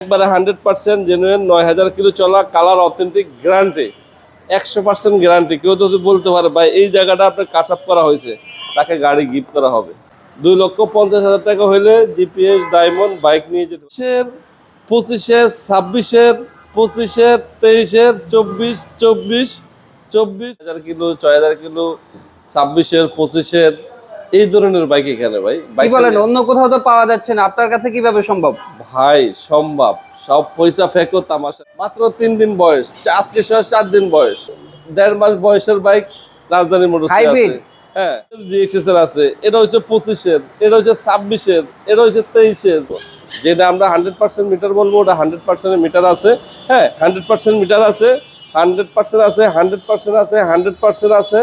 একবারে 100% genuine 9000 kilo চলা colour authentic guarantee 100% guarantee. কেউ যদি বলতে পারে ভাই এই জায়গাটা আপনার কাচ আপ করা হয়েছে, তাকে গাড়ি গিফট করা হবে। 2,50,000 টাকা হইলে জিপিএস ডায়মন্ড বাইক নিয়ে যেতে 25-এর 26-এর 25-এর 23-এর 24,000 কিলো 6,000 কিলো 26-এর 25-এর এই ধরনের বাইক এখানে ভাই। কি বলেন, অন্য কোথাও তো পাওয়া যাচ্ছে না, আপনার কাছে কিভাবে সম্ভব? ভাই সম্ভব, সব পয়সা ফেকো তামাশা। মাত্র 3 দিন বয়স, আজকে 4 দিন বয়স, 1.5 মাস বয়সের বাইক রাজধানী মোটরস আছে। হ্যাঁ, জিএক্সএস আছে, এটা হচ্ছে 25-এর, এটা হচ্ছে 26-এর, এটা হচ্ছে 23-এর। যেটা আমরা 100% মিটার বলবো ওটা 100% মিটার আছে। হ্যাঁ, 100% মিটার আছে, 100% আছে, 100% আছে, 100% আছে,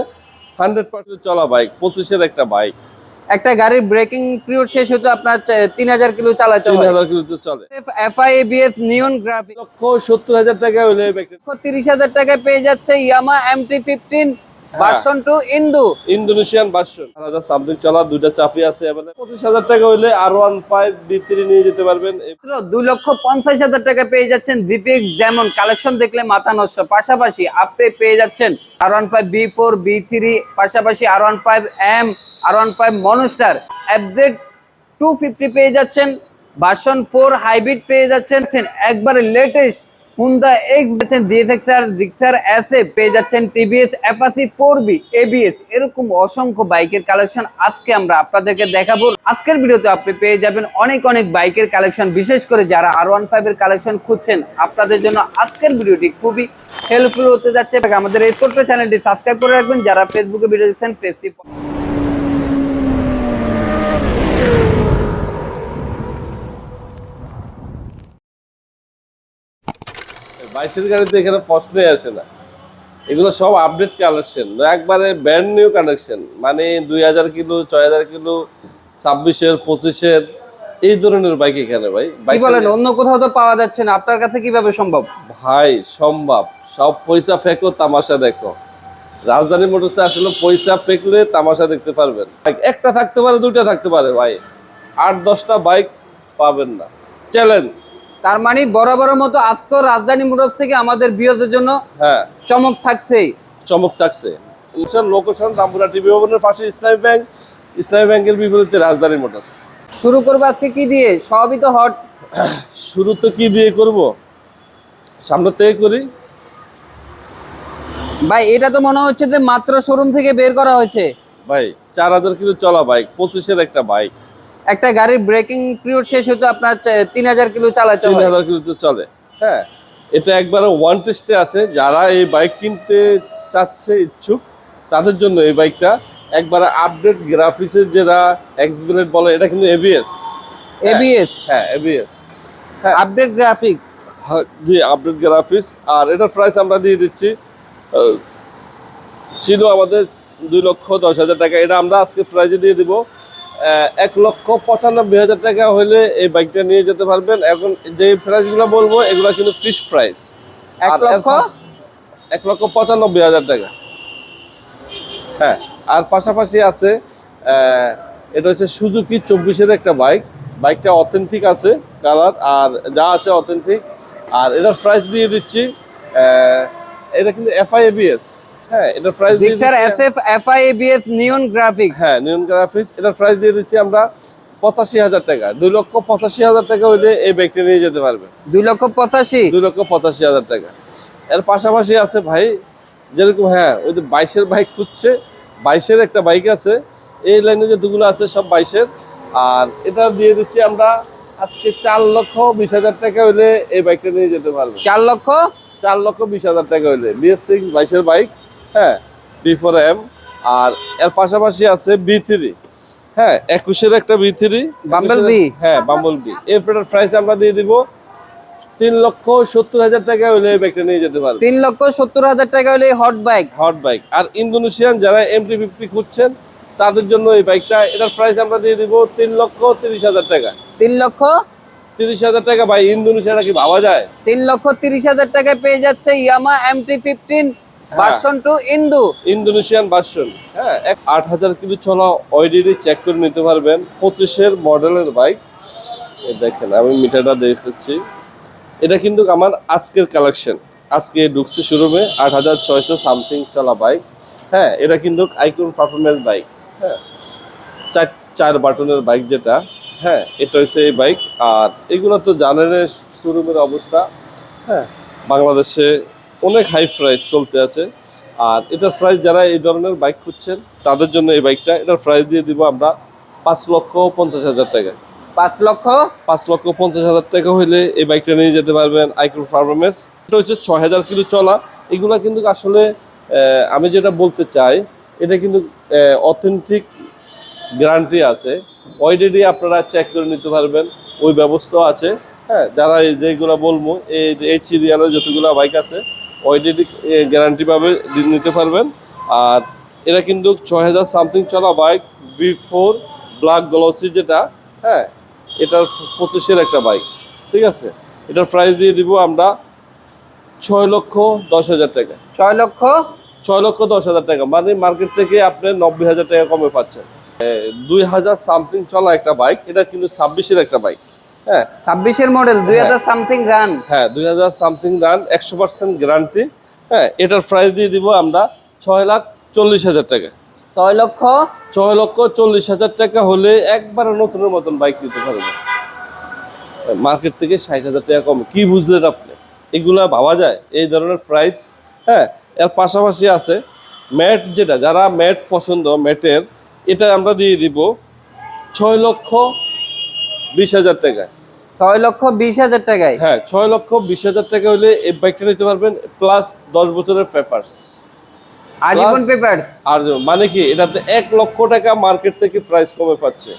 100% চলা বাইক, 25-এর একটা বাইক। একটা গাড়ির ব্রেকিং পিরিয়ড শেষ হতে আপনার 3000 কিলো চালাতে হয়। 3000 কিলোতে চলে। এফআই এবিএস নিয়ন গ্রাফিক 1,70,000 টাকা হইলে 30,000 টাকায় পেয়ে যাচ্ছে ইয়ামা MT-15 version 2 Indonesian version. 1000 something চলা, দুইটা চাপি আছে। 25,000 টাকা হইলে R15 B3 নিয়ে যেতে পারবেন। 2,50,000 টাকা পেয়ে যাচ্ছেন জিপিএক্স ডায়মন্ড। কালেকশন দেখলে মাথা নষ্ট। পাশাপাশি আপনি পেয়ে যাচ্ছেন R15 B4 B3, পাশাপাশি R15 M, R15 monster, FZ 250 পেয়ে যাচ্ছেন, ভার্সন 4 হাইব্রিড পেয়ে যাচ্ছেন, একবারে লেটেস্ট হুন্ডা এক্স যাচ্ছেন, জিক্সার এসএফ পেয়ে যাচ্ছেন, টিভিএস অ্যাপাচি 4B এবিএস। এরকম অসংখ্য বাইকের কালেকশন আজকে আমরা আপনাদেরকে দেখাবো। আজকের ভিডিওতে আপনি পেয়ে যাবেন অনেক বাইকের কালেকশন। বিশেষ করে যারা R15 এর কালেকশন খুঁজছেন, আপনাদের জন্য আজকের ভিডিওটি খুবই হেল্পফুল হতে যাচ্ছে। আমাদের এই ছোট্ট চ্যানেলটি সাবস্ক্রাইব করে রাখবেন। যারা ফেসবুকে ভিডিও দেখছেন, পেজটি 22-এর গাড়িতে এখানে প্রশ্নই আসে না। এগুলো সব আপডেট কালেকশন, একবারে ব্র্যান্ড নিউ কালেকশন। মানে 2000 কিলো 6,000 কিলো 26-এর 25-এর এই ধরনের বাইক এখানে ভাই। কি বলেন, অন্য কোথাও তো পাওয়া যাচ্ছে না, আপনার কাছে কিভাবে সম্ভব? ভাই সম্ভব, সব পয়সা ফেকো তামাশা দেখো। রাজধানী মোটরসে আসলে পয়সা ফেকলে তামাশা দেখতে পারবেন। একটা থাকতে পারে, দুইটা থাকতে পারে ভাই, 8-10টা বাইক পাবেন না। চ্যালেঞ্জ। তার মানে বরাবর মতো আজকেও রাজধানী মোটরস থেকে আমাদের ভিউয়ারদের জন্য হ্যাঁ চমক থাকছে। চমক থাকছে। লোকেশন রামপুরা টিভি ভবনের পাশে ইসলামী ব্যাংক, ইসলামী ব্যাংকের বিপরীতে রাজধানী মোটরস। শুরু করবো আজকে কি দিয়ে? সবই তো হট। শুরু তো কি দিয়ে করব, সামনে থেকে করি ভাই। এটা তো মনে হচ্ছে যে মাত্র শোরুম থেকে বের করা হয়েছে ভাই। 4000 কিলো চলা বাইক, 25-এর একটা বাইক। একটা গাড়ির ব্রেকিং পিরিয়ড শেষ হতে আপনার 3000 কিলো চালাতে হয়। 3000 কিলোতে চলে। হ্যাঁ, এটা একবারে ওয়ান টেস্টে আছে। যারা এই বাইক কিনতে চাচ্ছে ইচ্ছুক, তাদের জন্য এই বাইকটা একবারে আপডেট গ্রাফিক্সের, যেটা এক্সবিলেট বলে, এটা কিন্তু এবিএস। এবিএস? হ্যাঁ এবিএস, আপডেট গ্রাফিক্স। জি আপডেট গ্রাফিক্স। আর এটার প্রাইস আমরা দিয়ে দিচ্ছি, ছিল আমাদের 2,10,000 টাকা। এটা আমরা আজকে প্রাইজে দিয়ে দিব 1,95,000 টাকা হলে এই বাইকটা নিয়ে যেতে পারবেন। এখন যে প্রাইসগুলো বলবো এগুলো কিন্তু ফিক্সড প্রাইস। 1,95,000 টাকা। হ্যাঁ, আর পাশাপাশি আছে এটা হচ্ছে সুজুকি 24-এর একটা বাইক। বাইকটা অথেন্টিক আছে, কালার আর যা আছে অথেন্টিক। আর এটার প্রাইস দিয়ে দিচ্ছি, এটা কিন্তু এফআই এবিএস। হ্যাঁ, এটার price Gixxer SF FI ABS neon graphics. হ্যাঁ, নিয়ন গ্রাফিক্স। এটার প্রাইস দিয়ে দিচ্ছি আমরা 85,000 টাকা। 2,85,000 টাকা হইলে এই বাইকটা নিয়ে যেতে পারবেন। 2,85,000? 2,85,000 টাকা। এর পাশাপাশি আছে ভাই, যেরকম হ্যাঁ ওই যে 22-এর বাইক খুঁজছে, 22-এর একটা বাইক আছে। এই লাইনে যে দুগুলো আছে সব 22-এর। আর এটা দিয়ে দিচ্ছি আমরা আজকে 4,20,000 টাকা হইলে এই বাইকটা নিয়ে যেতে পারবেন। 4,20,000 টাকা হইলে BS6 22-এর বাইক। হ্যাঁ, B4M। আর এর পাশাপাশি আছে B3। হ্যাঁ, 21-এর একটা B3 বাম্বল বি। হ্যাঁ, বাম্বল বি। এটার প্রাইস আমরা দিয়ে দিব 3,70,000 টাকা হলে এই বাইকটা নিয়ে যেতে পারবেন। 3,70,000 টাকা হলে হট বাইক। Hot bike. আর ইন্দোনেশিয়ান যারা MT-50 খুঁজছেন, তাদের জন্য এই বাইকটা, এটার প্রাইস আমরা দিয়ে দিব 3,30,000 টাকা। 3,30,000 টাকা ভাই, ইন্দোনেশিয়াটা কি ভাবা যায়? 3,30,000 টাকায় পেয়ে যাচ্ছে ইয়ামা MT-15 ভার্সন 2 ইন্দোনেশিয়ান ভার্সন। হ্যাঁ, 8,000 কিলো চলা অলরেডি চেক করে নিতে পারবেন। 25-এর মডেলের বাইক। দেখেন আমি মিটারটা দেখাচ্ছি, এটা কিন্তু আমার আজকের কালেকশন, আজকে ঢুকছে শোরুমে 8600 সামথিং চলা বাইক। হ্যাঁ, এটা কিন্তু আইকন পারফরমেন্স বাইক। হ্যাঁ, চার বাটনের বাইক যেটা, হ্যাঁ এটা হচ্ছে এই বাইক। আর এগুলো তো জানেন শোরুমের অবস্থা। হ্যাঁ, বাংলাদেশে অনেক হাই প্রাইস চলতে আছে। আর এটার প্রাইস যারা এই ধরনের বাইক খুঁজছেন তাদের জন্য এই বাইকটা, এটার প্রাইস দিয়ে দিব আমরা 5,50,000 টাকা। 5,50,000 টাকা হইলে এই বাইকটা নিয়ে যেতে পারবেন আইকন পারফরমেন্স। এটা হচ্ছে 6000 কিলো চলা। এগুলা কিন্তু আসলে আমি যেটা বলতে চাই, এটা কিন্তু অথেন্টিক গ্যারান্টি আছে, অলরেডি আপনারা চেক করে নিতে পারবেন, ওই ব্যবস্থা আছে। হ্যাঁ, যারা এই যেগুলো বলবো এই সিরিয়ালের যতগুলো বাইক আছে অলরেডি গ্যারান্টি পাবে নিতে পারবেন। আর এটা কিন্তু 6000 সামথিং চলা বাইক, B4 ব্ল্যাক গ্লসি যেটা। হ্যাঁ, এটার 25-এর একটা বাইক, ঠিক আছে। এটার প্রাইস দিয়ে দিব আমরা 6,10,000 টাকা। 6,10,000 টাকা, মানে মার্কেট থেকে আপনি 90,000 টাকা কমে পাচ্ছেন। 2000 সামথিং চলা একটা বাইক, এটা কিন্তু 26-এর একটা বাইক। হ্যাঁ, 26-এর মডেল, 2000 সামথিং রান। হ্যাঁ 2000 সামথিং রান, 100% গ্যারান্টি। হ্যাঁ, এটার প্রাইস দিয়ে দিব আমরা 6,40,000 টাকা। 6,40,000 টাকা হলে একবারে নতুনের মতন বাইক নিতে পারবেন। মার্কেট থেকে 60,000 টাকা কম, কি বুঝলেন আপনি? এগুলা ভাবা যায় এই ধরনের প্রাইস? হ্যাঁ, এর পাশাপাশি আছে ম্যাট, যেটা যারা ম্যাট পছন্দ, ম্যাটের এটা আমরা দিয়ে দিব 6,20,000 টাকায়। 6,20,000 টাকায়। হ্যাঁ, 6,20,000 টাকা হলে এই বাইকটা নিতে পারবেন, প্লাস 10 বছরের পেপারস, আজীবন পেপারস। আর মানে কি এটাতে 1 লক্ষ টাকা মার্কেট থেকে প্রাইস কমে পাচ্ছে।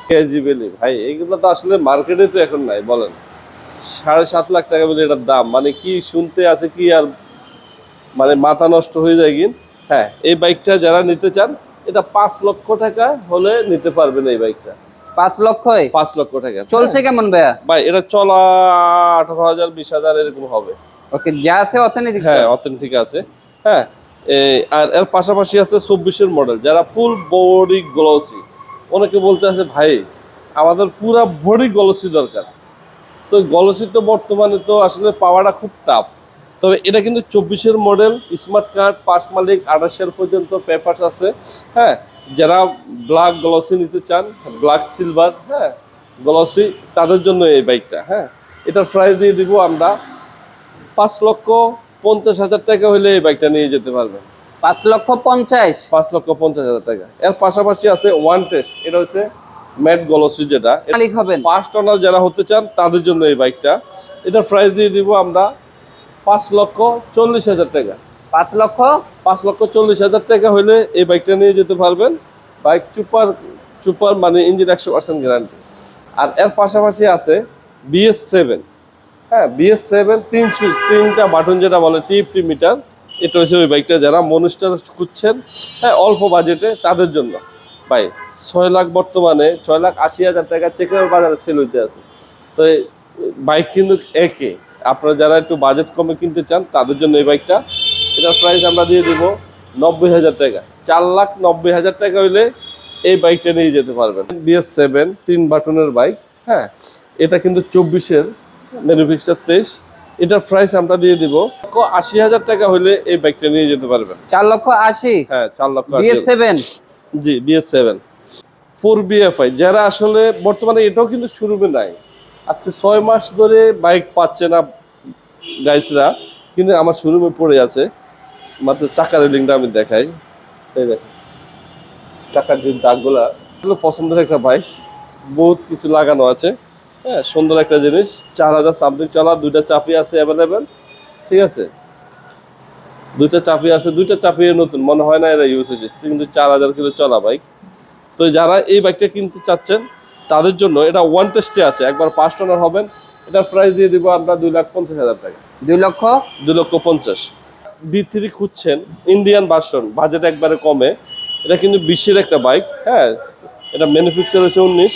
কেজিবেলি ভাই, এগুলো তো আসলে মার্কেটে তো এখন নাই, বলেন 7.5 লাখ টাকা বলে এটার দাম, মানে কি শুনতে আছে কি আর, মানে মাথা নষ্ট হয়ে যায় কিন। হ্যাঁ, এই বাইকটা যারা নিতে চান, এটা 5 লক্ষ টাকা হলে নিতে পারবেন এই বাইকটা। 5 লক্ষ 5 লক্ষ টাকা চলছে কেমন ভাইয়া? ভাই এটা চলা 18,000 20,000 এরকম হবে। ওকে, যা আছে অথেন্টিক। হ্যাঁ, অথেন্টিক আছে। হ্যাঁ, আর এর পাশাপাশি আছে 24-এর মডেল, যারা ফুল বডি গ্লসি। অনেকে বলতে আছে ভাই আমাদের পুরা বডি গ্লসি দরকার, তো গ্লসি তো বর্তমানে তো আসলে পাওয়াটা খুব টাফ। তবে এটা কিন্তু 24-এর মডেল, স্মার্ট কার্ড, পাস মালিক, 28-এর পর্যন্ত পেপারস আছে। হ্যাঁ, যারা ব্ল্যাক গ্লসি নিতে চান, ব্ল্যাক সিলভার, হ্যাঁ গ্লসি, তাদের জন্য এই বাইকটা। হ্যাঁ, এটার প্রাইস দিয়ে দিব আমরা 5,50,000 টাকা হলে এই বাইকটা নিয়ে যেতে পারবেন। 5,50,000। 5,50,000 টাকা। এর পাশাপাশি আছে ওয়ান টেস্ট, এটা হচ্ছে ম্যাট গ্লসি, যেটা মালিক হবেন। ফার্স্ট ওনার যারা হতে চান তাদের জন্য এই বাইকটা। এটার প্রাইস দিয়ে দিব আমরা 5,40,000 টাকা। 5,40,000 টাকা হলে এই বাইকটা নিয়ে যেতে পারবেন। বাইক চুপার মানে ইঞ্জিন 100% গ্যারান্টি। আর এর পাশাপাশি আছে BS7। হ্যাঁ, BS7 3টা বাটন, যেটা বলে টিএফটি মিটার। এটা হচ্ছে ওই বাইকটা, যারা মনস্টার খুঁজছেন, হ্যাঁ অল্প বাজেটে, তাদের জন্য। ভাই 6 লাখ, বর্তমানে 6,80,000 টাকা চেকের বাজারে সেল হইতে আছে। তো এই বাইক কিন্তু একই, আপনারা যারা একটু বাজেট কমে কিনতে চান তাদের জন্য এই বাইকটা। এটার প্রাইস আমরা দিয়ে দেবো 90,000 টাকা। 4,90,000 টাকা হইলে এই বাইকটা নিয়ে যেতে পারবেন। BS7 3 বাটনের বাইক। হ্যাঁ, এটা কিন্তু 24-এর ম্যানুফ্যাকচার 23। এটার প্রাইস আমরা দিয়ে দিব 80,000 টাকা হলে এই বাইকটা নিয়ে যেতে পারবেন। 4,80,000। হ্যাঁ, 4,80,000। BS7। জি, BS7 4BFI, যারা আসলে বর্তমানে এটাও কিন্তু শোরুমে নাই, আজকে 6 মাস ধরে বাইক পাচ্ছে না গাইসরা, কিন্তু আমার শোরুমে পড়ে আছে। মাত্র চাকার রেলিংটা আমি দেখাই, এই দেখেন চাকার যে দাগগুলা, এগুলো পছন্দের একটা বাইক, বহুত কিছু লাগানো আছে। হ্যাঁ, সুন্দর একটা জিনিস। 4,000 সামথিং চলা, 2টা চাপি আছে অ্যাভেলেবেল, ঠিক আছে। 2টা চাপি আছে, 2টা চাপি নতুন, মনে হয় না এরা ইউজ হয়েছে, কিন্তু 4,000 কিলো চলা বাইক। তো যারা এই বাইকটা কিনতে চাচ্ছেন তাদের জন্য এটা ওয়ান টেস্টে আছে, একবার ফার্স্ট ওনার হবেন। এটার প্রাইস দিয়ে দিব আমরা 2,50,000 টাকা। 2,50,000। B3 খুঁজছেন, ইন্ডিয়ান ভার্সন, বাজেট একবারে কমে। এটা কিন্তু 20-এর একটা বাইক। হ্যাঁ, এটা ম্যানুফ্যাকচার হচ্ছে 19।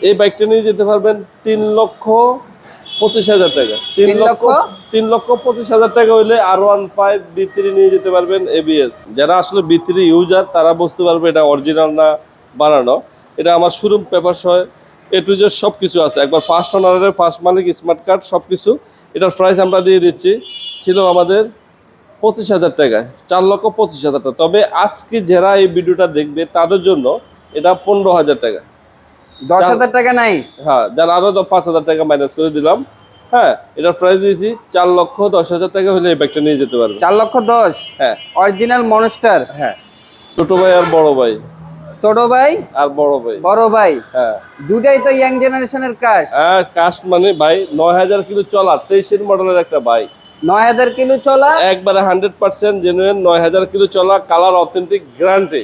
এই বাইকটা নিয়ে যেতে পারবেন 3,25,000 টাকা। 3,25,000 টাকা হইলে R15 B3 নিয়ে যেতে পারবেন ABS। যারা আসলে B3 ইউজার তারা বুঝতে পারবে এটা অরিজিনাল না বানানো। এটা আমার শোরুম পেপার সহ A to Z সব কিছু আছে, একবার ফার্স্ট ওনারের, ফার্স্ট মালিক, স্মার্ট কার্ড সব কিছু। এটার প্রাইস আমরা দিয়ে দিচ্ছি ছিল আমাদের 25,000 টাকায়, 4,25,000 টাকা। তবে আজকে যারা এই ভিডিওটা দেখবে তাদের জন্য এটা 15,000 টাকা। 10,000 টাকা নাই? হ্যাঁ, যার আরো 5,000 টাকা মাইনাস করে দিলাম। হ্যাঁ, এটার প্রাইস দিয়েছি 4,10,000 টাকা হলে এই ব্যাগটা নিয়ে যেতে পারবে। 4,10,000? হ্যাঁ, অরিজিনাল মনস্টার? হ্যাঁ, ছোট ভাই আর বড় ভাই। ছোট ভাই আর বড় ভাই। বড় ভাই, হ্যাঁ, দুটাই তো ইয়াং জেনারেশনের কাজ। হ্যাঁ, কাস্ট মানে ভাই 9,000 কিলো চলা 23 মডেলের একটা বাইক, 9,000 কিলো চলা, একবারে 100% জেনুইন 9,000 কিলো চলা, কালার অথেন্টিক, গ্যারান্টি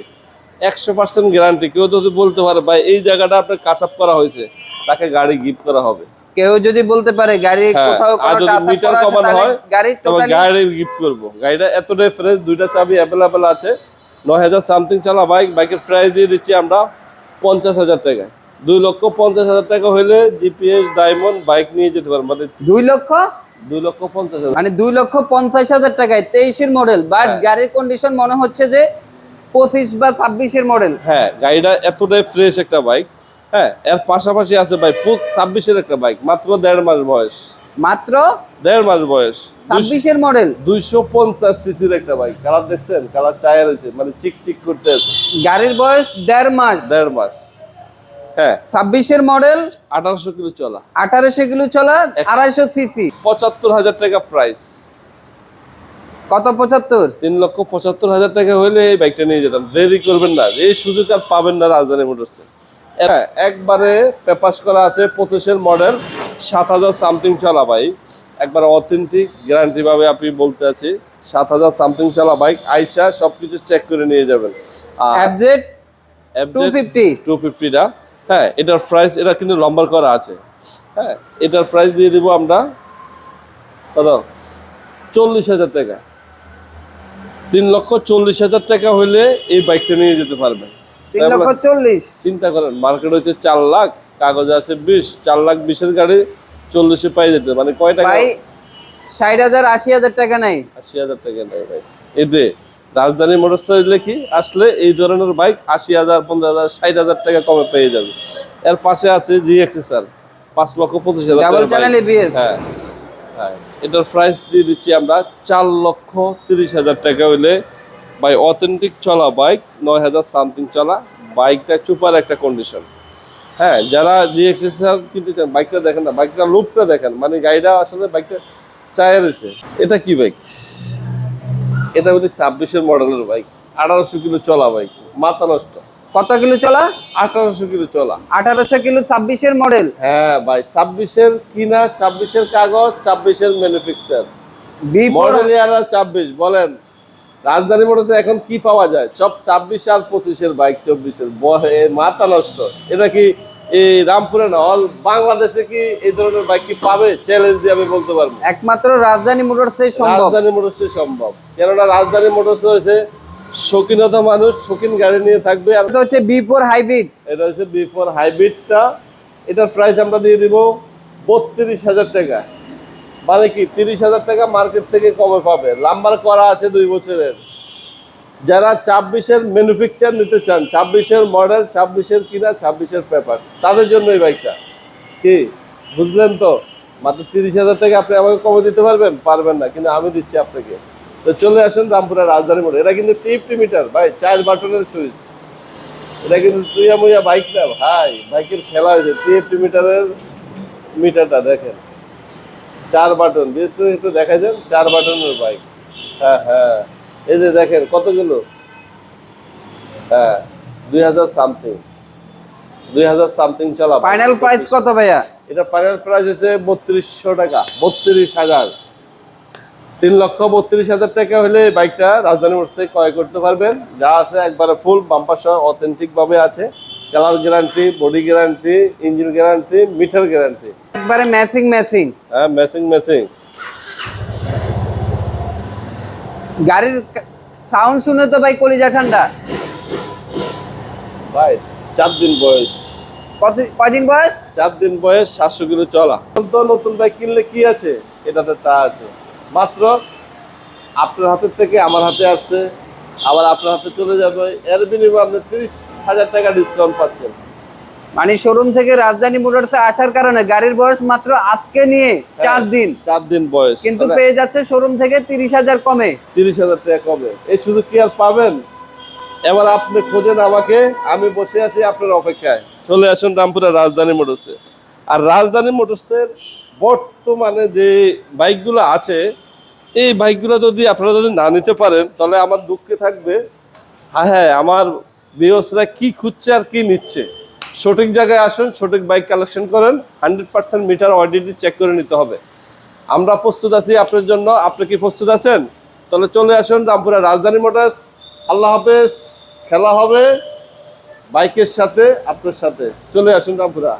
100% গ্যারান্টি। কেউ যদি বলতে পারে ভাই এই জায়গাটা আপনার কাচ আপ করা হয়েছে, তাকে গাড়ি গিফট করা হবে। কেউ যদি বলতে পারে গাড়ি কোথাও আর কোনো যদি টাচ আপ মিটার করা আছে কমান তাহলে হয় গাড়ি তবে টোটালি গাড়ি গিফট করব। গাড়িটা এতটাই ফ্রেশ, দুইটা চাবি অ্যাভেলেবেল আছে, 9,000 সামথিং চলা বাইক। বাইকের প্রাইস দিয়ে দিচ্ছি আমরা 50,000 টাকা। 2,50,000 টাকা হলে জিপিএস ডায়মন্ড বাইক নিয়ে যেতে পারবেন। মানে 2 লক্ষ 2,50,000। মানে 2,50,000 টাকায় 23 মডেল, বাট হ্যাঁ। গাড়ির কন্ডিশন মনে হচ্ছে যে 25 বা 26 মডেল। হ্যাঁ, গাড়িটা এতটাই ফ্রেশ একটা বাইক। হ্যাঁ, এর পাশাপাশি আছে ভাই 26-এর একটা বাইক, মাত্র 1.5 মাস বয়স। মাত্র 1.5 মাস বয়স, 26 মডেল, 250 সিসির একটা বাইক। কালার দেখছেন? কালার চায়া রয়েছে, মানে চিক চিক করতে আছে। গাড়ির বয়স 1.5 মাস, 1.5 মাস। হ্যাঁ, 26 মডেল, 1800 কিলো চলা, 1800 কিলো চলা, 250 সিসি। 75,000 টাকা প্রাইস। কত 75? 3,75,000 টাকা হলে এই বাইকটা নিয়ে যেতাম। দেরি করবেন না, এই সুযোগ আর পাবেন না রাজধানী মোটরসে। হ্যাঁ, একবারে পেপাস করা আছে 25-এর মডেল, 7,000 সামথিং চলা বাইক, একবার অথেন্টিক গ্যারান্টি ভাবে আপনি বলতে আছি। 7,000 সামথিং চলা বাইক, আইসা সবকিছু চেক করে নিয়ে যাবেন। আর FZ 250 250টা, হ্যাঁ, এটার প্রাইস, এটা কিন্তু লম্বা করা আছে। হ্যাঁ, এটার প্রাইস দিয়ে দিব আমরা কত, 40,000 টাকা। 3,40,000 টাকা হলে এই বাইকটা নিয়ে যেতে পারবেন। 3,40,000। চিন্তা করেন, মার্কেট হচ্ছে 4 লাখ, কাগজে আছে 20, 4,20,000 গাড়ি 40-এ পাই যেতে, মানে কয় টাকা ভাই 60,000 80,000 টাকা নাই? 80,000 টাকা নেই ভাই। এতে রাজধানী মোটরস লিখি আসলে এই ধরনের বাইক 80,000, 50,000, 60,000 টাকা কমে পেয়ে যাবে। এর পাশে আছে GXSR 5,25,000 টাকা। Double channel ABS। হ্যাঁ, হ্যাঁ, এটার প্রাইস দিয়ে দিচ্ছি আমরা 4,30,000 টাকা হইলে ভাই অথেন্টিক চলা বাইক, 9,000 সামথিং চলা বাইকটা, সুপার একটা কন্ডিশন। হ্যাঁ, যারা GXSR কিনতে চান, বাইকটা দেখেন না, বাইকটা লুকটা দেখেন, মানে গাড়িটা আসলে বাইকটা চায়া রয়েছে। এটা কি বাইক? এটা হচ্ছে 26-এর মডেলের বাইক, 1800 কিলো চলা বাইক, মাথা নষ্ট। কত কিলো চলা? 1800 কিলো চলা। 1800 কিলো, 26-এর মডেল। হ্যাঁ ভাই, 26-এর কিনা, 26-এর কাগজ, 26-এর ম্যানুফ্যাকচার, B4 মডেল ইয়ার 26। বলেন রাজধানী মোটরসে এখন কি পাওয়া যায়? সব 26 আর 25-এর বাইক, 24-এর। মাথা নষ্ট। এটা কি এই রামপুরে না, অল বাংলাদেশে কি এই ধরনের বাইক কি পাবে? চ্যালেঞ্জ দিয়ে আমি বলতে পারবো একমাত্র রাজধানী মোটরসে সম্ভব। রাজধানী মোটরসে সম্ভব। কেননা রাজধানী মোটরস হয়েছে শৌখিনতা মানুষ, শৌখিন গাড়ি নিয়ে থাকবে। আর এটা হচ্ছে B4 হাইব্রিড। এটা হচ্ছে B4 হাইব্রিডটা। এটার প্রাইস আমরা দিয়ে দিব 32,000 টাকা। মানে কি 30,000 টাকা মার্কেট থেকে কমে পাবে। নাম্বার করা আছে 2 বছরের। যারা 26-এর ম্যানুফ্যাকচার নিতে চান, 26-এর মডেল, 26-এর কিনা, 26-এর পেপারস, তাদের জন্য এই বাইকটা। কি বুঝলেন তো? মাত্র 30,000 টাকা আপনি আমাকে কমে দিতে পারবেন? পারবেন না, কিন্তু আমি দিচ্ছি আপনাকে। তো চলে আসুন রামপুরা রাজধানী মোড়। এটা কিন্তু টিপটি মিটার ভাই, 4 বাটনের সুইচ। এটা কিন্তু তুইয়া মুইয়া বাইক না ভাই, বাইকের খেলা হয়েছে। টিপটি মিটারের মিটারটা দেখেন, 4 বাটন। বেশ একটু দেখা যান, 4 বাটনের বাইক। হ্যাঁ, হ্যাঁ, এই যে দেখেন কতগুলো। হ্যাঁ, 2,000 সামথিং, 2,000 সামথিং চলা। ফাইনাল প্রাইস কত ভাইয়া? এটা ফাইনাল প্রাইস হচ্ছে 3200 টাকা, 32,000। 3,32,000 টাকা হলে এই বাইকটা রাজধানী মোটরস থেকে ক্রয় করতে পারবেন। যা আছে একবারে ফুল বাম্পার সহ অথেন্টিক ভাবে আছে। Colour guarantee, body guarantee, engine guarantee, meter guarantee, একবারে ম্যাচিং ম্যাচিং। হ্যাঁ, ম্যাচিং ম্যাচিং। গাড়ির সাউন্ড শুনে তো ভাই কলিজা ঠান্ডা। ভাই 4 দিন বয়স। কয়দিন বয়স? 4 দিন বয়স, 700 কিলো চলা। তো নতুন বাইক কিনলে কি আছে? এটাতে তা আছে। মাত্র আপনার হাতের থেকে আমার হাতে আসছে, আবার আপনার হাতে চলে যাবে। এর বিনিময়ে আপনি 30,000 টাকা ডিসকাউন্ট পাচ্ছেন। মানে শোরুম থেকে রাজধানী মোটরসে আসার কারণে গাড়ির বয়স মাত্র আজকে নিয়ে 4 দিন, 4 দিন বয়স, কিন্তু পেয়ে যাচ্ছে শোরুম থেকে 30,000 কমে। 30,000 টাকা কমে। এই শুধু কি আর পাবেন? এবার আপনি খোঁজেন আমাকে, আমি বসে আছি আপনার অপেক্ষায়। চলে আসুন রামপুরা রাজধানী মোটরসে। আর রাজধানী মোটরসের বর্তমানে যে বাইকগুলো আছে, এই বাইকগুলো যদি আপনারা যদি না নিতে পারেন তাহলে আমার দুঃখে থাকবে। হ্যাঁ হ্যাঁ, আমার ভিউয়ার্সরা কি খুঁজছে আর কি নিচ্ছে। সঠিক জায়গায় আসুন, সঠিক বাইক কালেকশন করেন, 100% মিটার অডিটি চেক করে নিতে হবে। আমরা প্রস্তুত আছি আপনার জন্য। আপনি কি প্রস্তুত আছেন? তাহলে চলে আসুন রামপুরা রাজধানী মোটরস। আল্লাহ হাফেজ। খেলা হবে বাইকের সাথে, আপনার সাথে। চলে আসুন রামপুরা।